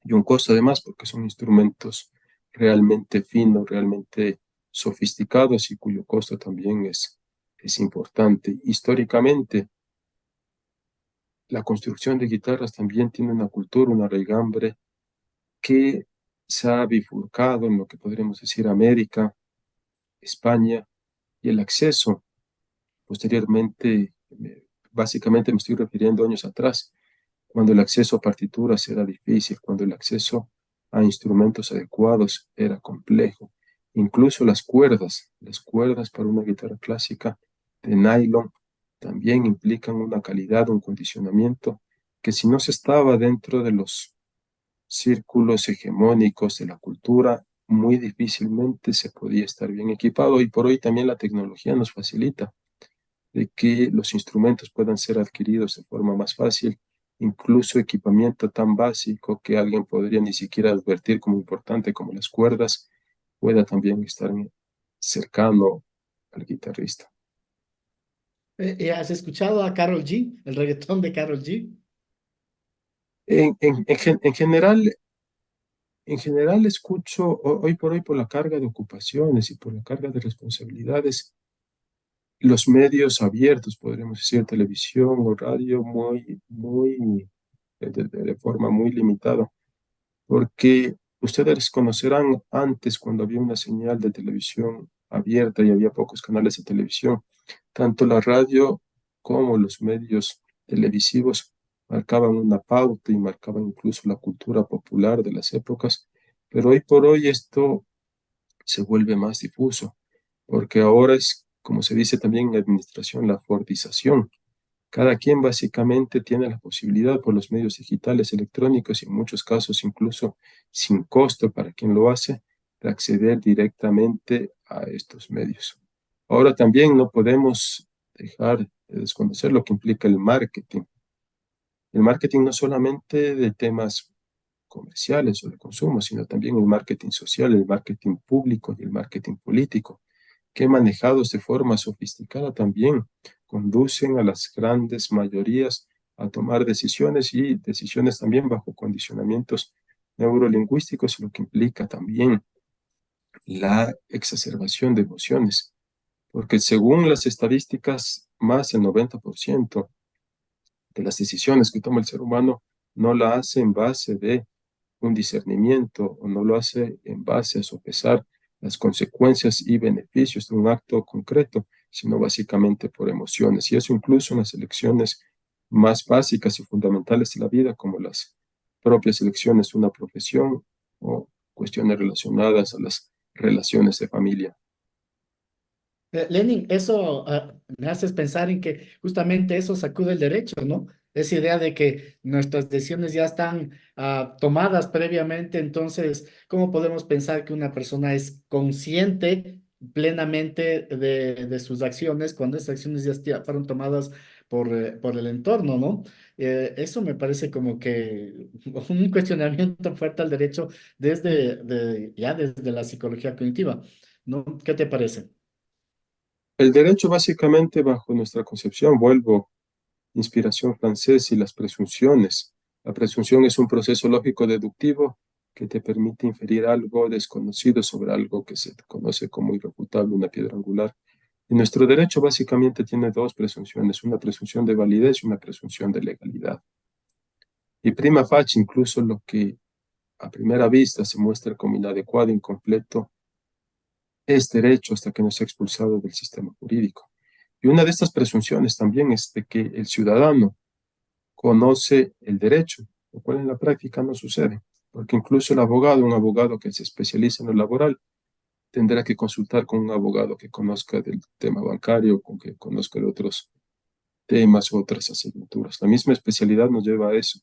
Speaker 4: y un costo además, porque son instrumentos realmente finos, realmente sofisticados y cuyo costo también es importante. Históricamente, la construcción de guitarras también tiene una cultura, una raigambre que se ha bifurcado en lo que podríamos decir América, España, y el acceso posteriormente, básicamente me estoy refiriendo años atrás, cuando el acceso a partituras era difícil, cuando el acceso a instrumentos adecuados era complejo. Incluso las cuerdas para una guitarra clásica de nylon también implican una calidad, un condicionamiento que si no se estaba dentro de los círculos hegemónicos de la cultura, muy difícilmente se podía estar bien equipado y por hoy también la tecnología nos facilita de que los instrumentos puedan ser adquiridos de forma más fácil, incluso equipamiento tan básico que alguien podría ni siquiera advertir como importante como las cuerdas, pueda también estar cercano al guitarrista.
Speaker 2: ¿Has escuchado a Karol G, el reggaetón de Karol G?
Speaker 4: En general escucho hoy por hoy por la carga de ocupaciones y por la carga de responsabilidades, los medios abiertos, podríamos decir, televisión o radio, de forma muy limitada, porque ustedes conocerán antes cuando había una señal de televisión abierta y había pocos canales de televisión, tanto la radio como los medios televisivos marcaban una pauta y marcaban incluso la cultura popular de las épocas, pero hoy por hoy esto se vuelve más difuso, porque ahora es, como se dice también en administración, la fordización. Cada quien básicamente tiene la posibilidad por los medios digitales, electrónicos y en muchos casos incluso sin costo para quien lo hace, de acceder directamente a estos medios. Ahora también no podemos dejar de desconocer lo que implica el marketing. El marketing no solamente de temas comerciales o de consumo, sino también el marketing social, el marketing público y el marketing político, que manejados de forma sofisticada también conducen a las grandes mayorías a tomar decisiones y decisiones también bajo condicionamientos neurolingüísticos, lo que implica también la exacerbación de emociones, porque según las estadísticas, más del 90% de las decisiones que toma el ser humano no la hace en base de un discernimiento o no lo hace en base a sopesar las consecuencias y beneficios de un acto concreto, sino básicamente por emociones. Y eso incluso en las elecciones más básicas y fundamentales de la vida, como las propias elecciones de una profesión o cuestiones relacionadas a las relaciones de familia.
Speaker 2: Lenin, eso me haces pensar en que justamente eso sacude el derecho, ¿no? Esa idea de que nuestras decisiones ya están tomadas previamente, entonces, ¿cómo podemos pensar que una persona es consciente plenamente de sus acciones cuando esas acciones fueron tomadas por el entorno, ¿no? Eso me parece como que un cuestionamiento fuerte al derecho ya desde la psicología cognitiva, ¿no? ¿Qué te parece?
Speaker 4: El derecho básicamente bajo nuestra concepción, vuelvo, inspiración francesa y las presunciones. La presunción es un proceso lógico deductivo que te permite inferir algo desconocido sobre algo que se conoce como irrefutable, una piedra angular. Y nuestro derecho básicamente tiene dos presunciones, una presunción de validez y una presunción de legalidad. Y prima facie, incluso lo que a primera vista se muestra como inadecuado, incompleto, es derecho hasta que no sea expulsado del sistema jurídico. Y una de estas presunciones también es de que el ciudadano conoce el derecho, lo cual en la práctica no sucede, porque incluso el abogado, un abogado que se especializa en lo laboral, tendrá que consultar con un abogado que conozca del tema bancario, con que conozca de otros temas u otras asignaturas. La misma especialidad nos lleva a eso,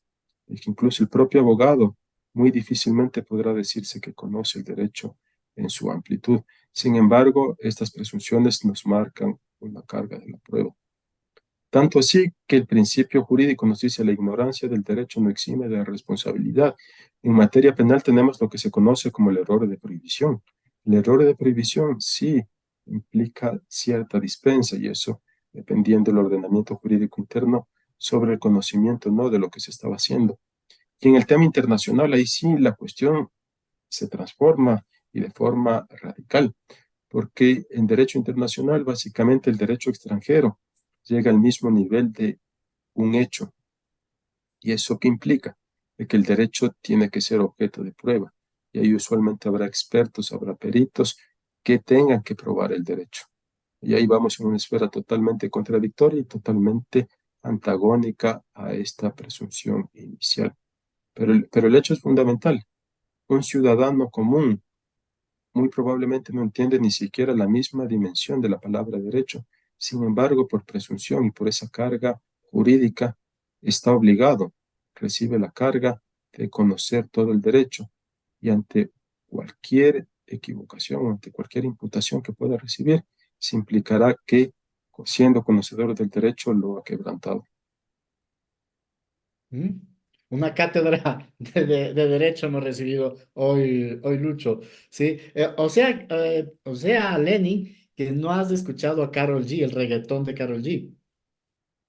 Speaker 4: y que incluso el propio abogado muy difícilmente podrá decirse que conoce el derecho en su amplitud. Sin embargo, estas presunciones nos marcan una carga de la prueba. Tanto así que el principio jurídico nos dice la ignorancia del derecho no exime de la responsabilidad. En materia penal tenemos lo que se conoce como el error de prohibición. El error de prohibición sí implica cierta dispensa y eso dependiendo del ordenamiento jurídico interno sobre el conocimiento no de lo que se estaba haciendo. Y en el tema internacional, ahí sí la cuestión se transforma y de forma radical, porque en derecho internacional básicamente el derecho extranjero llega al mismo nivel de un hecho. ¿Y eso qué implica? De que el derecho tiene que ser objeto de prueba. Y ahí usualmente habrá expertos, habrá peritos que tengan que probar el derecho. Y ahí vamos en una esfera totalmente contradictoria y totalmente antagónica a esta presunción inicial. Pero el hecho es fundamental. Un ciudadano común muy probablemente no entiende ni siquiera la misma dimensión de la palabra derecho. Sin embargo, por presunción y por esa carga jurídica, está obligado, recibe la carga de conocer todo el derecho y ante cualquier equivocación, ante cualquier imputación que pueda recibir, se implicará que, siendo conocedor del derecho, lo ha quebrantado.
Speaker 2: ¿Mm? Una cátedra de derecho hemos recibido hoy, Lucho. ¿Sí? O sea, Lenin, que no has escuchado a Karol G, el reggaetón de Karol G.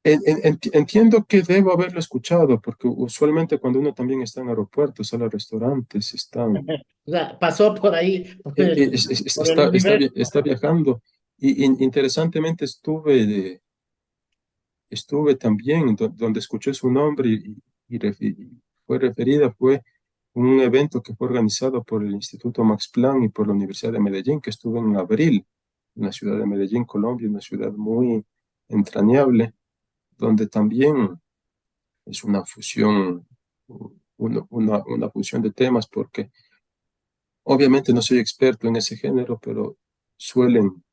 Speaker 4: Entiendo que debo haberlo escuchado, porque usualmente cuando uno también está en aeropuertos, sale a restaurantes, están,
Speaker 2: O sea, pasó por ahí, por el universo.
Speaker 4: está viajando. Y interesantemente estuve también donde escuché su nombre y fue referida, fue un evento que fue organizado por el Instituto Max Planck y por la Universidad de Medellín, que estuvo en abril en la ciudad de Medellín, Colombia, una ciudad muy entrañable, donde también es una fusión, una fusión de temas, porque obviamente no soy experto en ese género, pero suelen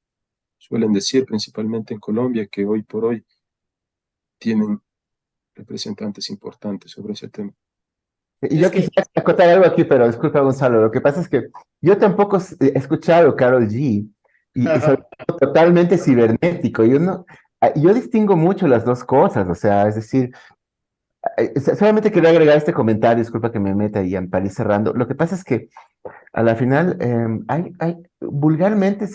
Speaker 4: decir, principalmente en Colombia, que hoy por hoy tienen representantes importantes sobre ese tema.
Speaker 3: Y
Speaker 2: Es
Speaker 3: yo
Speaker 2: que,
Speaker 3: quisiera acotar algo aquí, pero disculpa, Gonzalo. Lo que pasa es que yo tampoco he escuchado Karol G y soy totalmente cibernético. Yo distingo mucho las dos cosas, o sea, es decir, solamente quería agregar este comentario, disculpa que me meta ahí para ir cerrando. Lo que pasa es que a la final, vulgarmente,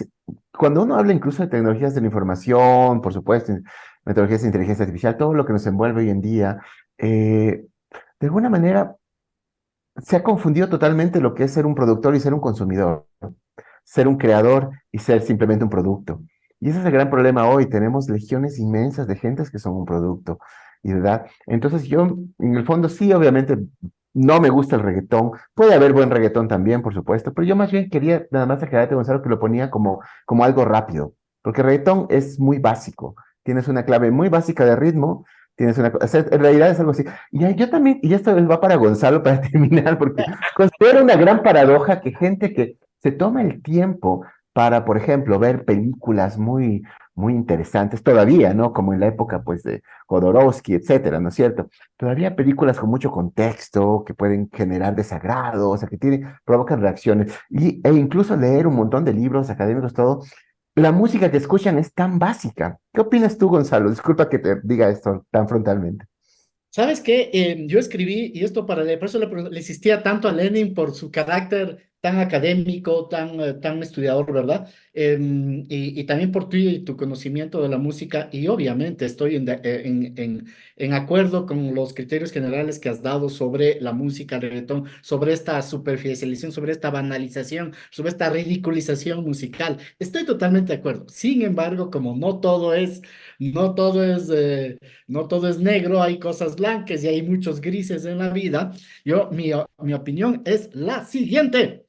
Speaker 3: cuando uno habla incluso de tecnologías de la información, por supuesto, metodologías de inteligencia artificial, todo lo que nos envuelve hoy en día, de alguna manera se ha confundido totalmente lo que es ser un productor y ser un consumidor, ser un creador y ser simplemente un producto. Y ese es el gran problema hoy. Tenemos legiones inmensas de gentes que son un producto, y verdad. Entonces yo, en el fondo, sí, obviamente, no me gusta el reggaetón. Puede haber buen reggaetón también, por supuesto, pero yo más bien quería nada más aclararte, Gonzalo, que lo ponía como algo rápido, porque el reggaetón es muy básico. Tienes una clave muy básica de ritmo, tienes o sea, en realidad es algo así. Yo también, y esto va para Gonzalo para terminar, porque considero una gran paradoja que gente que se toma el tiempo para, por ejemplo, ver películas muy interesantes todavía, ¿no? Como en la época, pues, de Jodorowsky, etcétera, ¿no es cierto? Todavía películas con mucho contexto, que pueden generar desagrado, o sea, provocan reacciones, e incluso leer un montón de libros académicos, todo. La música que escuchan es tan básica. ¿Qué opinas tú, Gonzalo? Disculpa que te diga esto tan frontalmente.
Speaker 2: ¿Sabes qué? Yo escribí, y esto por eso le insistía tanto a Lenin por su carácter tan académico, tan estudiador, ¿verdad? y también por ti y tu conocimiento de la música, y obviamente estoy en acuerdo con los criterios generales que has dado sobre la música, el reggaetón, sobre esta superficialización, sobre esta banalización, sobre esta ridiculización musical. Estoy totalmente de acuerdo. Sin embargo, como no todo es, no todo es negro, hay cosas blancas y hay muchos grises en la vida. Mi opinión es la siguiente.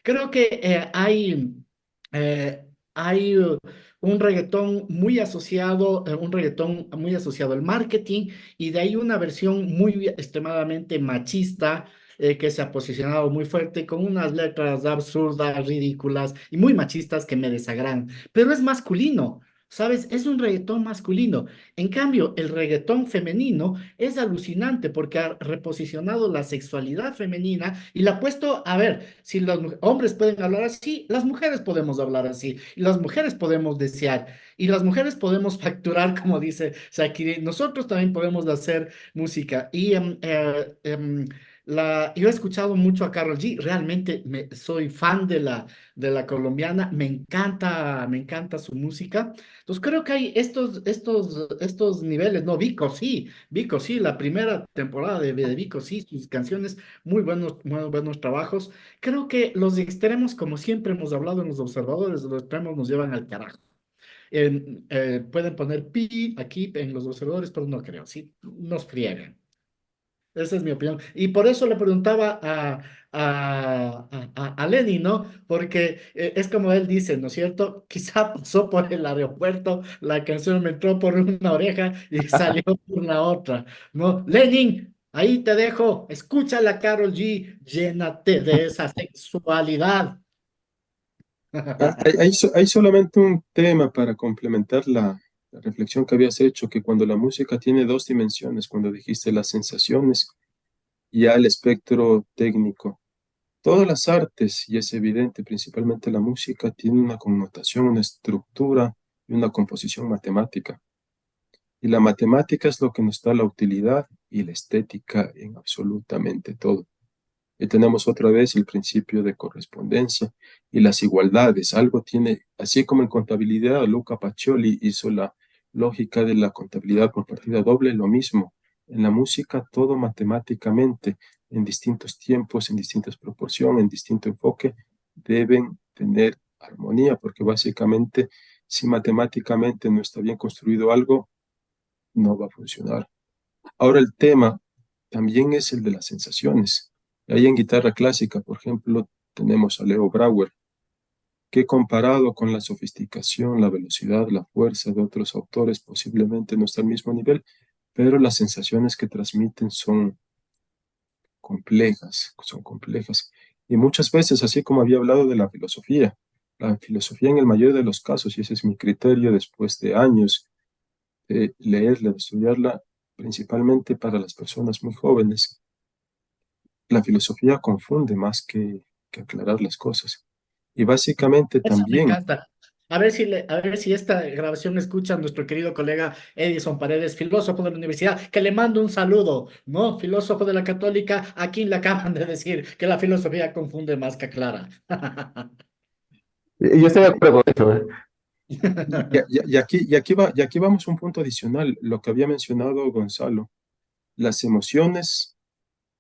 Speaker 2: Creo que hay un reggaetón muy asociado al marketing y de ahí una versión muy extremadamente machista que se ha posicionado muy fuerte con unas letras absurdas, ridículas y muy machistas que me desagradan. Pero es masculino. ¿Sabes? Es un reggaetón masculino. En cambio, el reggaetón femenino es alucinante porque ha reposicionado la sexualidad femenina y la ha puesto, a ver, si los hombres pueden hablar así, las mujeres podemos hablar así, y las mujeres podemos desear, y las mujeres podemos facturar, como dice Shakira, nosotros también podemos hacer música. Yo he escuchado mucho a Karol G, realmente soy fan de la colombiana, me encanta su música. Entonces creo que hay estos niveles, no, Vico, sí, la primera temporada de Vico, sí, sus canciones, muy buenos trabajos. Creo que los extremos, como siempre hemos hablado en los observadores, los extremos nos llevan al carajo. Pueden poner pi aquí en los observadores, pero no creo, sí, nos friegan. Esa es mi opinión. Y por eso le preguntaba a Lenny, ¿no? Porque es como él dice, ¿no es cierto? Quizá pasó por el aeropuerto, la canción me entró por una oreja y salió por la otra, ¿no? Lenin, ahí te dejo, escucha la Karol G, llénate de esa sexualidad.
Speaker 4: Hay solamente un tema para complementar la reflexión que habías hecho, que cuando la música tiene dos dimensiones, cuando dijiste las sensaciones y ya el espectro técnico, todas las artes, y es evidente, principalmente la música, tiene una connotación, una estructura y una composición matemática. Y la matemática es lo que nos da la utilidad y la estética en absolutamente todo. Y tenemos otra vez el principio de correspondencia y las igualdades. Algo tiene, así como en contabilidad, Luca Pacioli hizo la lógica de la contabilidad por partida doble, lo mismo. En la música, todo matemáticamente, en distintos tiempos, en distintas proporciones, en distinto enfoque, deben tener armonía, porque básicamente, si matemáticamente no está bien construido algo, no va a funcionar. Ahora el tema también es el de las sensaciones. Ahí en guitarra clásica, por ejemplo, tenemos a Leo Brouwer, que comparado con la sofisticación, la velocidad, la fuerza de otros autores, posiblemente no está al mismo nivel, pero las sensaciones que transmiten son complejas, son complejas. Y muchas veces, así como había hablado de la filosofía en el mayor de los casos, y ese es mi criterio después de años de leerla, de estudiarla, principalmente para las personas muy jóvenes, la filosofía confunde más que aclarar las cosas. Y básicamente
Speaker 2: Eso me
Speaker 4: también,
Speaker 2: encanta. A ver si esta grabación escucha a nuestro querido colega Edison Paredes, filósofo de la universidad, que le mando un saludo, ¿no? Filósofo de la Católica, a quien le acaban de decir que la filosofía confunde más que aclara.
Speaker 3: Yo estoy de acuerdo con eso, ¿eh?
Speaker 4: y aquí vamos a un punto adicional, lo que había mencionado Gonzalo, las emociones,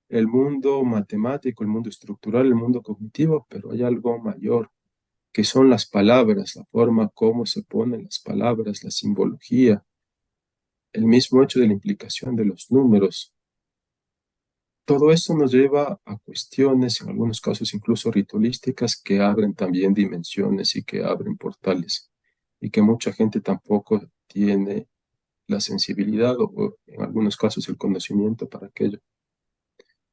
Speaker 4: el mundo matemático, el mundo estructural, el mundo cognitivo, pero hay algo mayor, que son las palabras, la forma como se ponen las palabras, la simbología, el mismo hecho de la implicación de los números. Todo esto nos lleva a cuestiones, en algunos casos incluso ritualísticas, que abren también dimensiones y que abren portales, y que mucha gente tampoco tiene la sensibilidad o en algunos casos el conocimiento para aquello.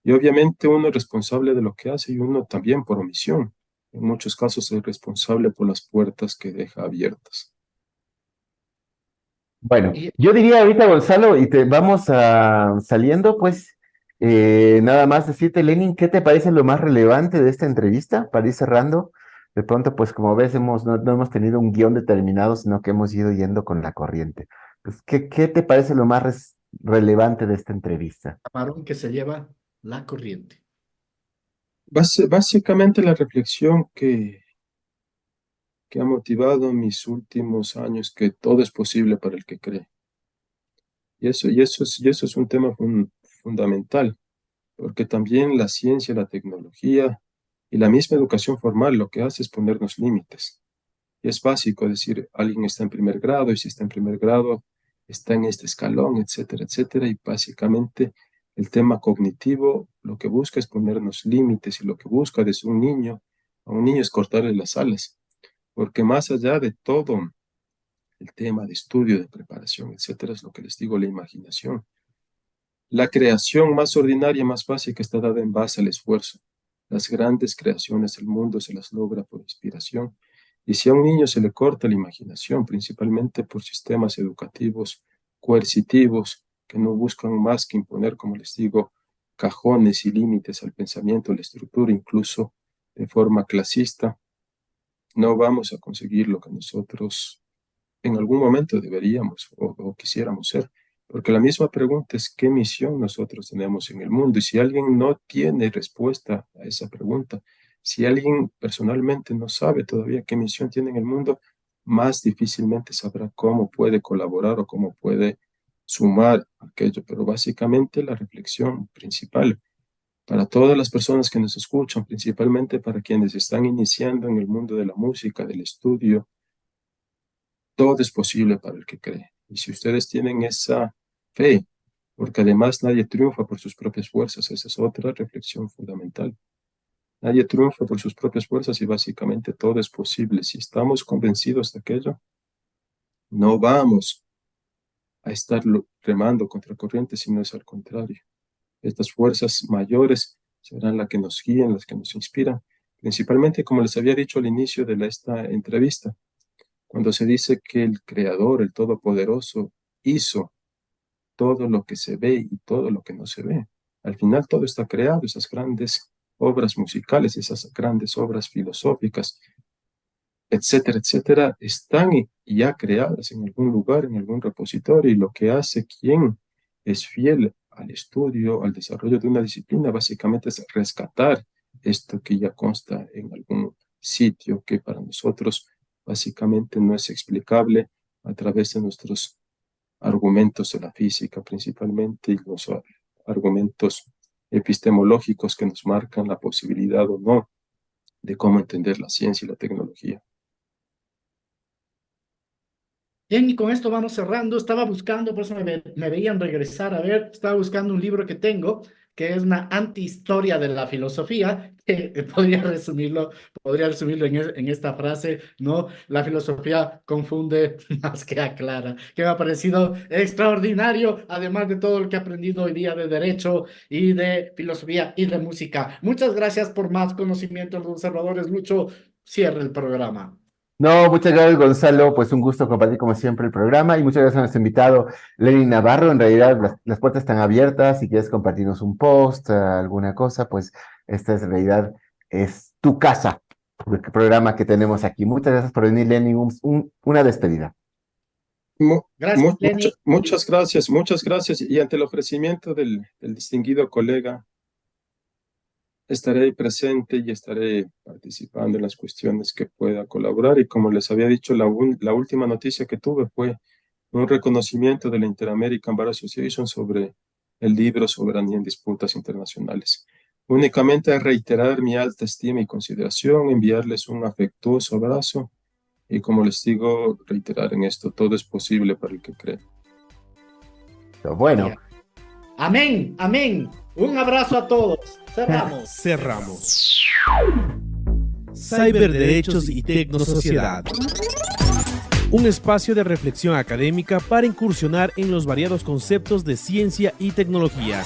Speaker 4: Y obviamente uno es responsable de lo que hace y uno también por omisión. En muchos casos es responsable por las puertas que deja abiertas.
Speaker 3: Bueno,
Speaker 2: Y
Speaker 3: yo diría ahorita, Gonzalo, y te vamos saliendo, pues, nada más decirte, Lenin, ¿qué te parece lo más relevante de esta entrevista? Para ir cerrando, de pronto, pues, como ves, no hemos tenido un guión determinado, sino que hemos ido yendo con la corriente. Pues, ¿qué te parece lo más relevante de esta entrevista?
Speaker 2: camarón que se lleva la corriente.
Speaker 4: Básicamente la reflexión que ha motivado en mis últimos años, que todo es posible para el que cree. Y eso es un tema fundamental, porque también la ciencia, la tecnología y la misma educación formal lo que hace es ponernos límites. Y es básico decir, alguien está en primer grado, y si está en primer grado, está en este escalón, etcétera, etcétera. Y básicamente el tema cognitivo lo que busca es ponernos límites, y lo que busca desde un niño a un niño es cortarle las alas. Porque más allá de todo el tema de estudio, de preparación, etcétera, es lo que les digo, la imaginación. La creación más ordinaria, más básica, está dada en base al esfuerzo. Las grandes creaciones del mundo se las logra por inspiración. Y si a un niño se le corta la imaginación, principalmente por sistemas educativos coercitivos que no buscan más que imponer, como les digo, cajones y límites al pensamiento, a la estructura, incluso de forma clasista, no vamos a conseguir lo que nosotros en algún momento deberíamos o quisiéramos ser. Porque la misma pregunta es qué misión nosotros tenemos en el mundo. Y si alguien no tiene respuesta a esa pregunta, si alguien personalmente no sabe todavía qué misión tiene en el mundo, más difícilmente sabrá cómo puede colaborar o cómo puede sumar aquello. Pero básicamente la reflexión principal para todas las personas que nos escuchan, principalmente para quienes están iniciando en el mundo de la música, del estudio, todo es posible para el que cree. Y si ustedes tienen esa fe, porque además nadie triunfa por sus propias fuerzas, esa es otra reflexión fundamental. Nadie triunfa por sus propias fuerzas y básicamente todo es posible. Si estamos convencidos de aquello, no vamos a estar remando contra corriente, sino es al contrario. Estas fuerzas mayores serán las que nos guíen, las que nos inspiran, principalmente como les había dicho al inicio de esta entrevista, cuando se dice que el Creador, el Todopoderoso, hizo todo lo que se ve y todo lo que no se ve. Al final todo está creado, esas grandes obras musicales, esas grandes obras filosóficas, etcétera, etcétera, están ya creadas en algún lugar, en algún repositorio, y lo que hace quien es fiel al estudio, al desarrollo de una disciplina, básicamente es rescatar esto que ya consta en algún sitio que para nosotros básicamente no es explicable a través de nuestros argumentos de la física principalmente y los argumentos epistemológicos que nos marcan la posibilidad o no de cómo entender la ciencia y la tecnología.
Speaker 2: Bien, y con esto vamos cerrando. Estaba buscando, por eso me veían regresar a ver, estaba buscando un libro que tengo, que es una antihistoria de la filosofía, que podría resumirlo en esta frase, ¿no? La filosofía confunde más que aclara, que me ha parecido extraordinario, además de todo lo que he aprendido hoy día de derecho y de filosofía y de música. Muchas gracias por más conocimiento de los observadores. Lucho, cierre el programa.
Speaker 3: No, muchas gracias, Gonzalo. Pues un gusto compartir como siempre el programa y muchas gracias a nuestro invitado, Lenin Navarro. En realidad las puertas están abiertas. Si quieres compartirnos un post, alguna cosa, pues esta es en realidad es tu casa, el programa que tenemos aquí. Muchas gracias por venir, Lenin. Una despedida.
Speaker 2: Gracias, Lenin.
Speaker 4: Muchas gracias. Y ante el ofrecimiento del distinguido colega, estaré presente y estaré participando en las cuestiones que pueda colaborar. Y como les había dicho, la última noticia que tuve fue un reconocimiento de la Inter-American Bar Association sobre el libro Soberanía en Disputas Internacionales. Únicamente reiterar mi alta estima y consideración, enviarles un afectuoso abrazo y, como les digo, reiterar en esto, todo es posible para el que cree.
Speaker 3: Bueno.
Speaker 2: Amén, amén. Un abrazo a todos.
Speaker 5: Cerramos. Cyberderechos y Tecnosociedad. Un espacio de reflexión académica para incursionar en los variados conceptos de ciencia y tecnología.